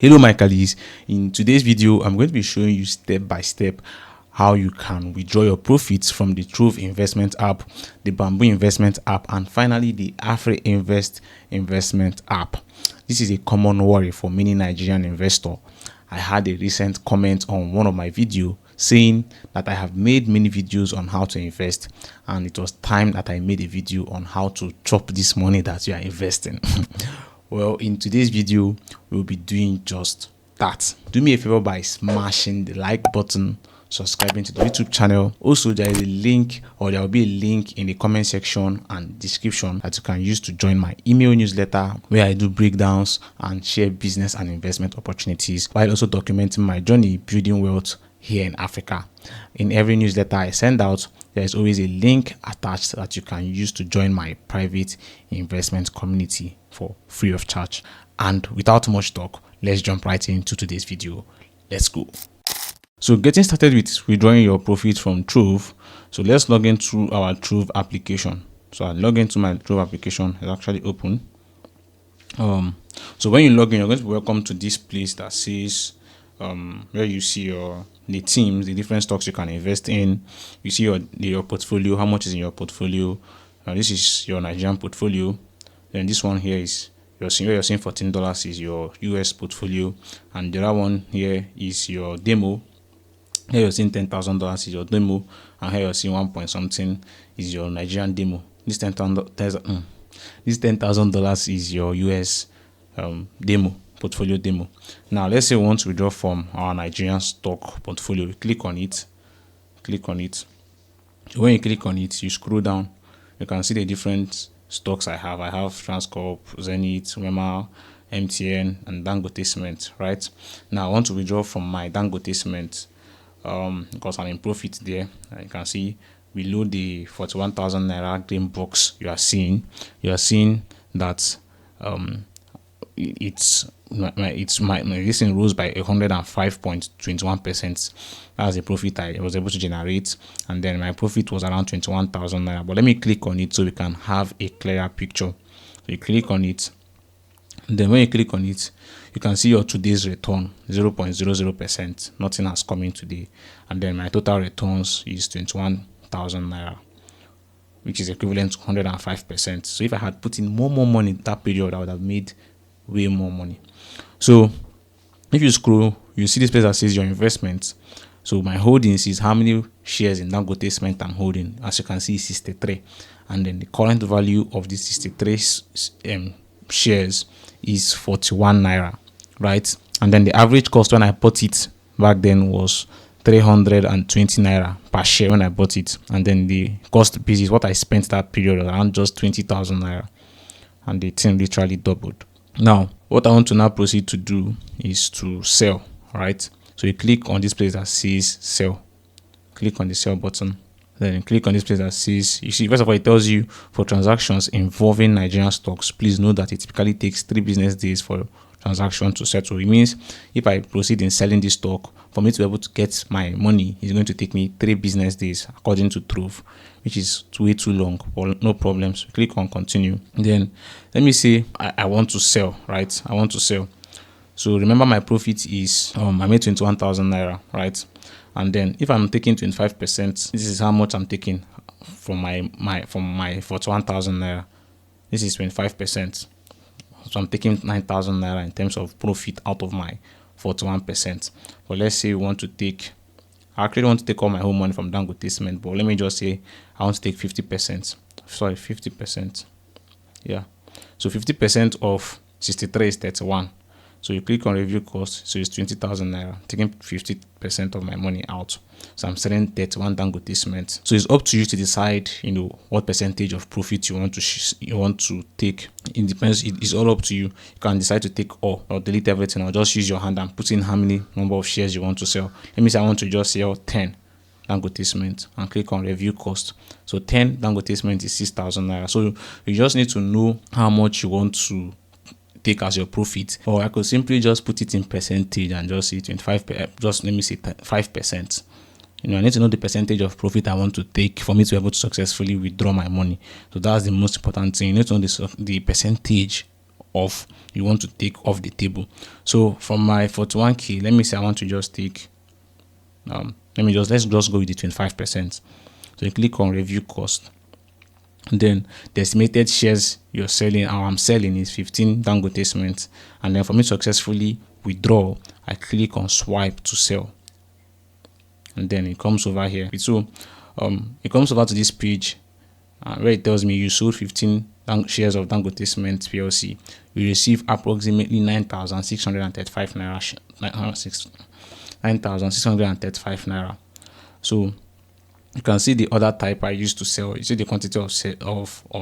Hello my colleagues, in today's video I'm going to be showing you step by step how you can withdraw your profits from the Trove investment app, the Bamboo investment app, and finally the Afrinvest investment app. This is a common worry for many Nigerian investors. I had a recent comment on one of my videos saying that I have made many videos on how to invest, and it was time that I made a video on how to chop this money that you are investing. Well, in today's video, we'll be doing just that. Do me a favor by smashing the like button, subscribing to the YouTube channel. Also, there is a link, or there will be a link in the comment section and description that you can use to join my email newsletter, where I do breakdowns and share business and investment opportunities while also documenting my journey building wealth here in Africa. In every newsletter I send out, there is always a link attached that you can use to join my private investment community for free of charge. And without much talk, let's jump right into today's video. Let's go. So getting started with withdrawing your profit from Trove. So let's log into our Trove application. So I log into my Trove application. It's actually open. So when you log in, you're going to be welcome to this place that says where you see the teams, the different stocks you can invest in. You see your portfolio, how much is in your portfolio. This is your Nigerian portfolio. Then this one here is you're seeing $14 is your US portfolio, and the other one here is your demo. Here you're seeing $10,000 is your demo, and here you're seeing 1 point something is your Nigerian demo. This $10,000 is your US demo. Portfolio demo. Now let's say we want to withdraw from our Nigerian stock portfolio. We click on it. When you click on it, you scroll down, you can see the different stocks I have. I have Transcorp, Zenith, Wema, MTN, and Dangote Cement. Right now I want to withdraw from my Dangote Cement because I'm in profit there. You can see below the 41,000 naira green box you are seeing that my listing rose by 105.21%. That's the profit I was able to generate, and then my profit was around 21,000 naira. But let me click on it so we can have a clearer picture. So you click on it, and then when you click on it, you can see your today's return 0.00%. Nothing has come in today, and then my total returns is 21,000 naira, which is equivalent to 105%. So if I had put in more money in that period, I would have made way more money. So if you scroll, you see this place that says your investments. So my holdings is how many shares in Dangote Cement I'm holding. As you can see, 63, and then the current value of these 63 shares is 41 naira, right? And then the average cost when I bought it back then was 320 naira per share when I bought it, and then the cost basis what I spent that period around just 20,000 naira, and the thing literally doubled. Now, what I want to now proceed to do is to sell, right? So you click on this place that says sell. Click on the sell button. Then click on this place that says, you see, first of all, it tells you for transactions involving Nigerian stocks, please know that it typically takes 3 business days for transaction to settle. It means if I proceed in selling this stock, for me to be able to get my money, it's going to take me 3 business days according to Trove, which is way too long. But no problems. Click on continue. Then let me say I want to sell, right? I want to sell. So remember my profit is I made 21,000 naira, right? And then if I'm taking 25%, this is how much I'm taking from my 41,000 naira. This is 25%. So I'm taking 9,000 naira in terms of profit out of my 41%. But let's say I actually want to take all my whole money from Dangote Cement, but let me just say I want to take 50%. Sorry, 50%. Yeah. So 50% of 63 is 31. So you click on review cost, so it's 20,000 naira, taking 50% of my money out. So I'm selling 31 Dangote Cement. So it's up to you to decide, what percentage of profit you want to take. It depends. It is all up to you. You can decide to take all or delete everything, or just use your hand and put in how many number of shares you want to sell. Let me say I want to just sell 10 Dangote Cement and click on review cost. So 10 Dangote Cement is 6,000 naira. So you just need to know how much you want to take as your profit, or I could simply just put it in percentage and just say 25. Just let me say 5%. I need to know the percentage of profit I want to take for me to be able to successfully withdraw my money. So that's the most important thing. You need to know the percentage off, you want to take off the table. So from my 41k, let me say I want to just take let's just go with the 25%. So you click on review cost. And then the estimated shares you're selling or I'm selling is 15 Dangote cement. And then for me to successfully withdraw, I click on swipe to sell. And then it comes over here. So it comes over to this page where it tells me you sold 15 shares of Dangote Cement PLC. You receive approximately 9,635 naira. 9,635 naira. So you can see the other type I used to sell. You see the quantity of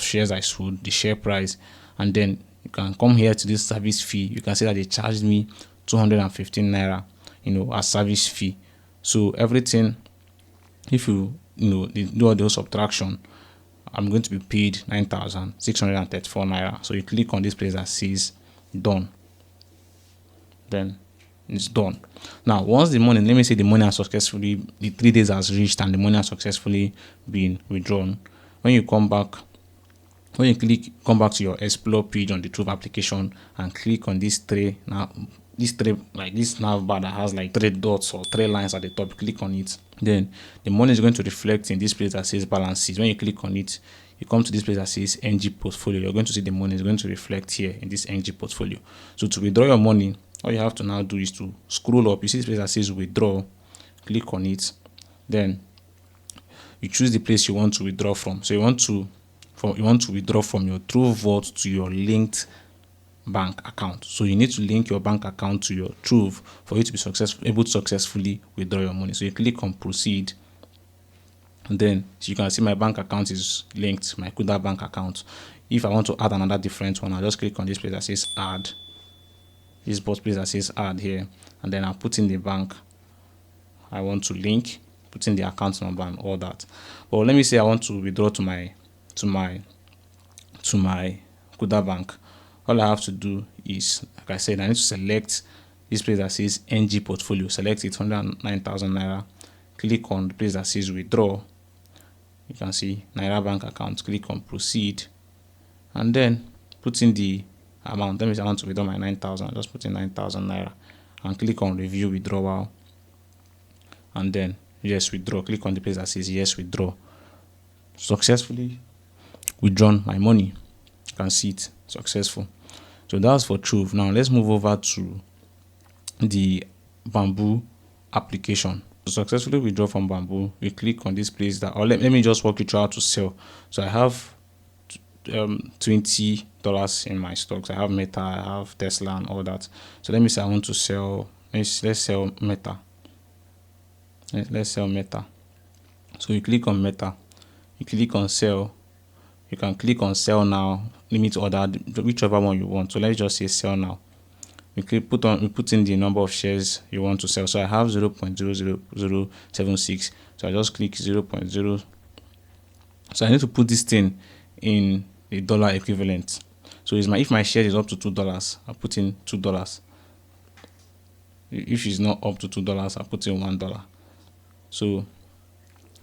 shares I sold, the share price, and then you can come here to this service fee. You can see that they charged me 215 naira, as service fee. So everything, if you do all those subtraction, I'm going to be paid 9,634 naira. So you click on this place that says done. Then it's done. Now, once the money, let me say the money has successfully, the 3 days has reached and the money has successfully been withdrawn. When you come back, come back to your explore page on the Trove application and click on this tray. Now, this tray, like this nav bar that has like 3 dots or 3 lines at the top, click on it. Then the money is going to reflect in this place that says balances. When you click on it, you come to this place that says NG portfolio. You're going to see the money is going to reflect here in this NG portfolio. So to withdraw your money, all you have to now do is to scroll up. You see this place that says withdraw, click on it. Then you choose the place you want to withdraw from. So you want to withdraw from your Trove vault to your linked bank account. So you need to link your bank account to your Trove for you to be able to successfully withdraw your money. So you click on proceed, and then you can see my bank account is linked, my Kuda bank account. If I want to add another different one, I'll just click on this place that says add. This box place that says add here, and then I'll put in the bank I want to link, put in the account number and all that. But let me say I want to withdraw to my Kuda bank. All I have to do is, like I said, I need to select this place that says NG portfolio, select it, 109,000 naira, click on the place that says withdraw. You can see Naira bank account, click on proceed, and then put in the amount. Let me say I want to withdraw my 9,000, just put in 9,000 naira and click on review withdrawal, and then yes withdraw. Click on the place that says yes withdraw. Successfully withdrawn my money. You can see it, successful. So that's for Trove. Now let's move over to the Bamboo application. To successfully withdraw from Bamboo, we click on this place that, or let me just walk you through how to sell. So I have $20 in my stocks. I have Meta, I have Tesla and all that. So let me say I want to sell, let's sell Meta. Let's sell Meta. So you click on Meta, you click on sell. You can click on sell now, limit order, whichever one you want. So let's just say sell now. We put in the number of shares you want to sell. So I have 0.00076. So I just click 0.0. So I need to put this thing in the dollar equivalent. So if my share is up to $2, I put in $2. If it's not up to $2, I put in $1. So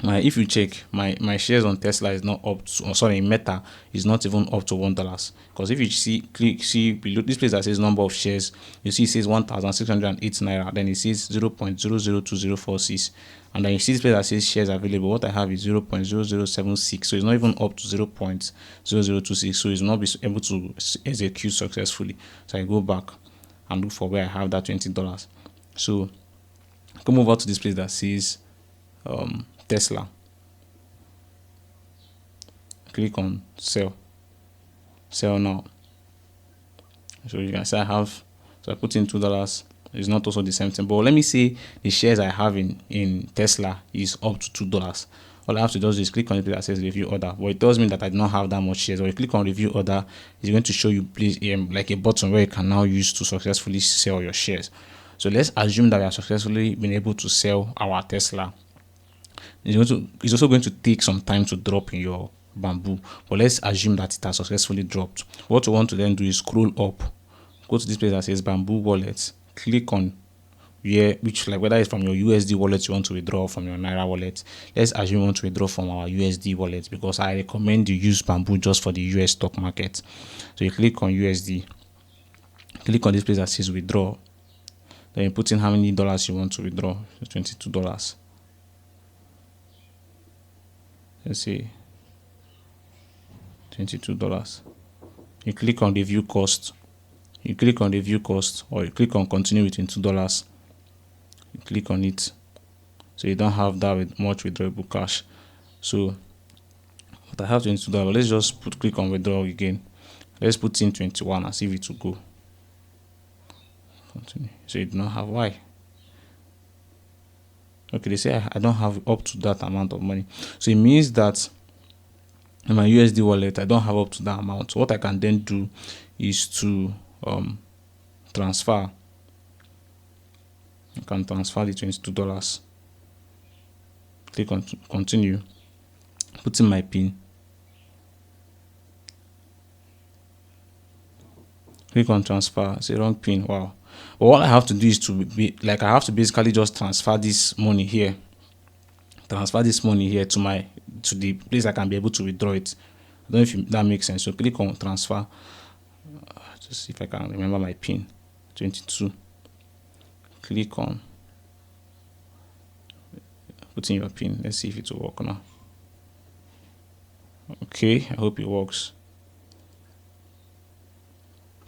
if you check, my shares on Tesla is not up to, Meta is not even up to $1, because if you see below this place that says number of shares, you see it says 1,608 naira, then it says 0.002046, and then you see this place that says shares available. What I have is 0.0076, so it's not even up to 0.0026, so it's not be able to execute successfully. So I go back and look for where I have that $20. So come over to this place that says Tesla. Click on sell now. So you can see I put in $2. It's not also the same thing, but let me say the shares I have in Tesla is up to $2. All I have to do is click on it that says review order, but it tells me that I do not have that much shares. Or you click on review order, it's going to show you like a button where you can now use to successfully sell your shares. So let's assume that we have successfully been able to sell our Tesla. It's also going to take some time to drop in your Bamboo, but let's assume that it has successfully dropped. What we want to then do is scroll up, go to this place that says Bamboo wallet, click on whether it's from your USD wallet you want to withdraw from your Naira wallet. Let's assume you want to withdraw from our USD wallet, because I recommend you use Bamboo just for the US stock market. So you click on USD, Click on this place that says withdraw. Then you put in how many dollars you want to withdraw. $22. Let's see, $22. You click on the view cost. You click on the view cost, or you click on continue with $22. You click on it, so you don't have that with much withdrawable cash. So, but I have $22. Let's just click on withdraw again. Let's put in 21 and see if it will go. Continue. So you do not have why. Okay, they say I don't have up to that amount of money. So it means that in my USD wallet, I don't have up to that amount. So what I can then do is to transfer. I can transfer the $22. Click on continue. Put in my PIN. Click on transfer. Say wrong PIN. Wow. But what I have to do is to be like, I have to basically just transfer this money here. Transfer this money here to the place I can be able to withdraw it. I don't know if that makes sense. So click on transfer. Just see if I can remember my PIN. 22. Click on. Put in your PIN. Let's see if it will work now. Okay, I hope it works.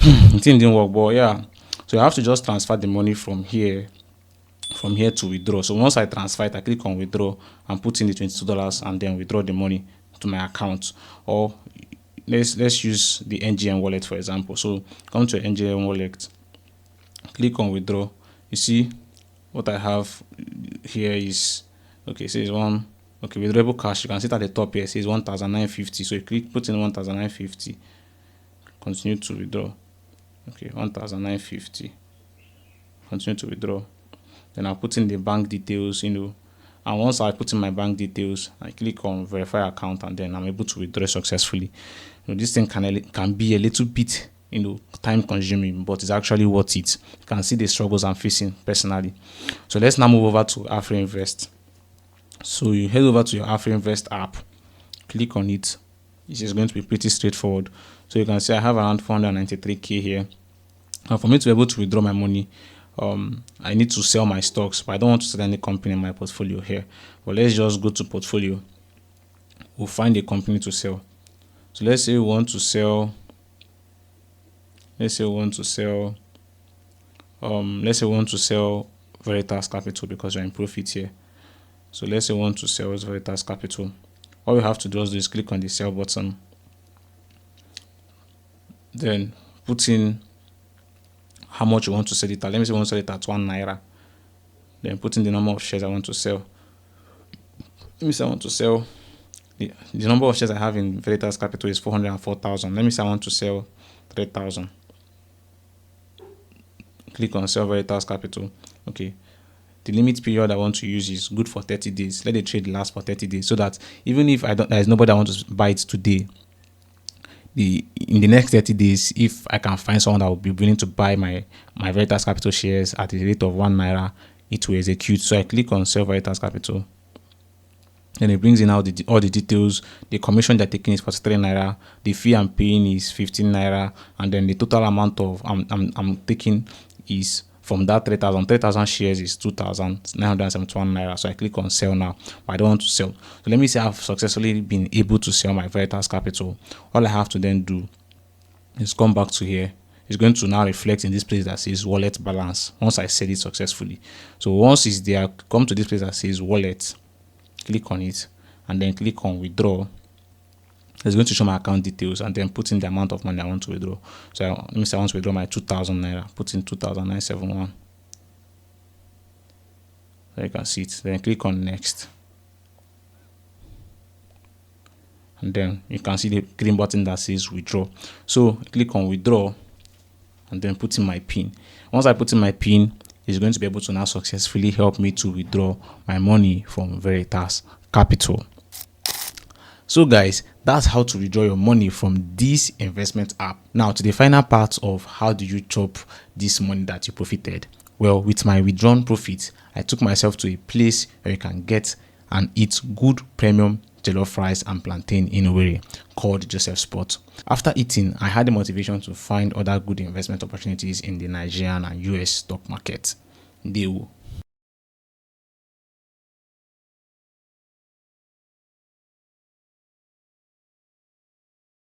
It didn't work, but yeah. So you have to just transfer the money from here to withdraw. So once I transfer it, I click on withdraw and put in the $22 and then withdraw the money to my account. Or let's use the NGM wallet for example. So come to NGM wallet, click on withdraw. You see what I have here is okay. So it's one okay withdrawable cash. You can see it at the top here. It says 1,950. So you click put in 1,950. Continue to withdraw. Okay, 1,950. Continue to withdraw. Then I'll put in the bank details, and once I put in my bank details, I click on verify account, and then I'm able to withdraw successfully. This thing can be a little bit, time consuming, but it's actually worth it. You can see the struggles I'm facing personally. So let's now move over to Afrinvest. So you head over to your Afrinvest app, click on it. This is going to be pretty straightforward. So you can see I have around 493k here. And for me to be able to withdraw my money, I need to sell my stocks, but I don't want to sell any company in my portfolio here. But let's just go to portfolio. We'll find a company to sell. So let's say we want to sell. Let's say we want to sell Veritas Capital because we're in profit here. So let's say we want to sell Veritas Capital. All we have to do is click on the sell button. Then put in how much you want to sell it at. Let me say I want to sell it at ₦1. Then put in the number of shares I want to sell. Let me say I want to sell the number of shares I have in Veritas Capital is 404,000. Let me say I want to sell 3,000. Click on sell Veritas Capital. Okay. The limit period I want to use is good for 30 days. Let the trade last for 30 days so that even if there is nobody that wants to buy it today, in the next 30 days, if I can find someone that will be willing to buy my Veritas Capital shares at the rate of ₦1, it will execute. So I click on sell Veritas Capital. Then it brings in all the details. The commission they're taking is 43 naira. The fee I'm paying is 15 naira, and then the total amount of I'm taking is from that 3,000 shares is 2,971 naira. So I click on sell now, but I don't want to sell. So let me say I've successfully been able to sell my Veritas Capital. All I have to then do is come back to here. It's going to now reflect in this place that says wallet balance once I sell it successfully. So once it's there, come to this place that says wallet, click on it, and then click on withdraw. It's going to show my account details and then put in the amount of money I want to withdraw. So let me say I want to withdraw my 2,000 naira. Put in 2,971. So you can see it. Then click on next. And then you can see the green button that says withdraw. So click on withdraw and then put in my PIN. Once I put in my PIN, it's going to be able to now successfully help me to withdraw my money from Veritas Capital. So guys, that's how to withdraw your money from this investment app. Now to the final part of how do you chop this money that you profited. Well, with my withdrawn profit, I took myself to a place where you can get and eat good premium jollof rice and plantain in Owerri called Joseph Spot. After eating, I had the motivation to find other good investment opportunities in the Nigerian and US stock market. Deal.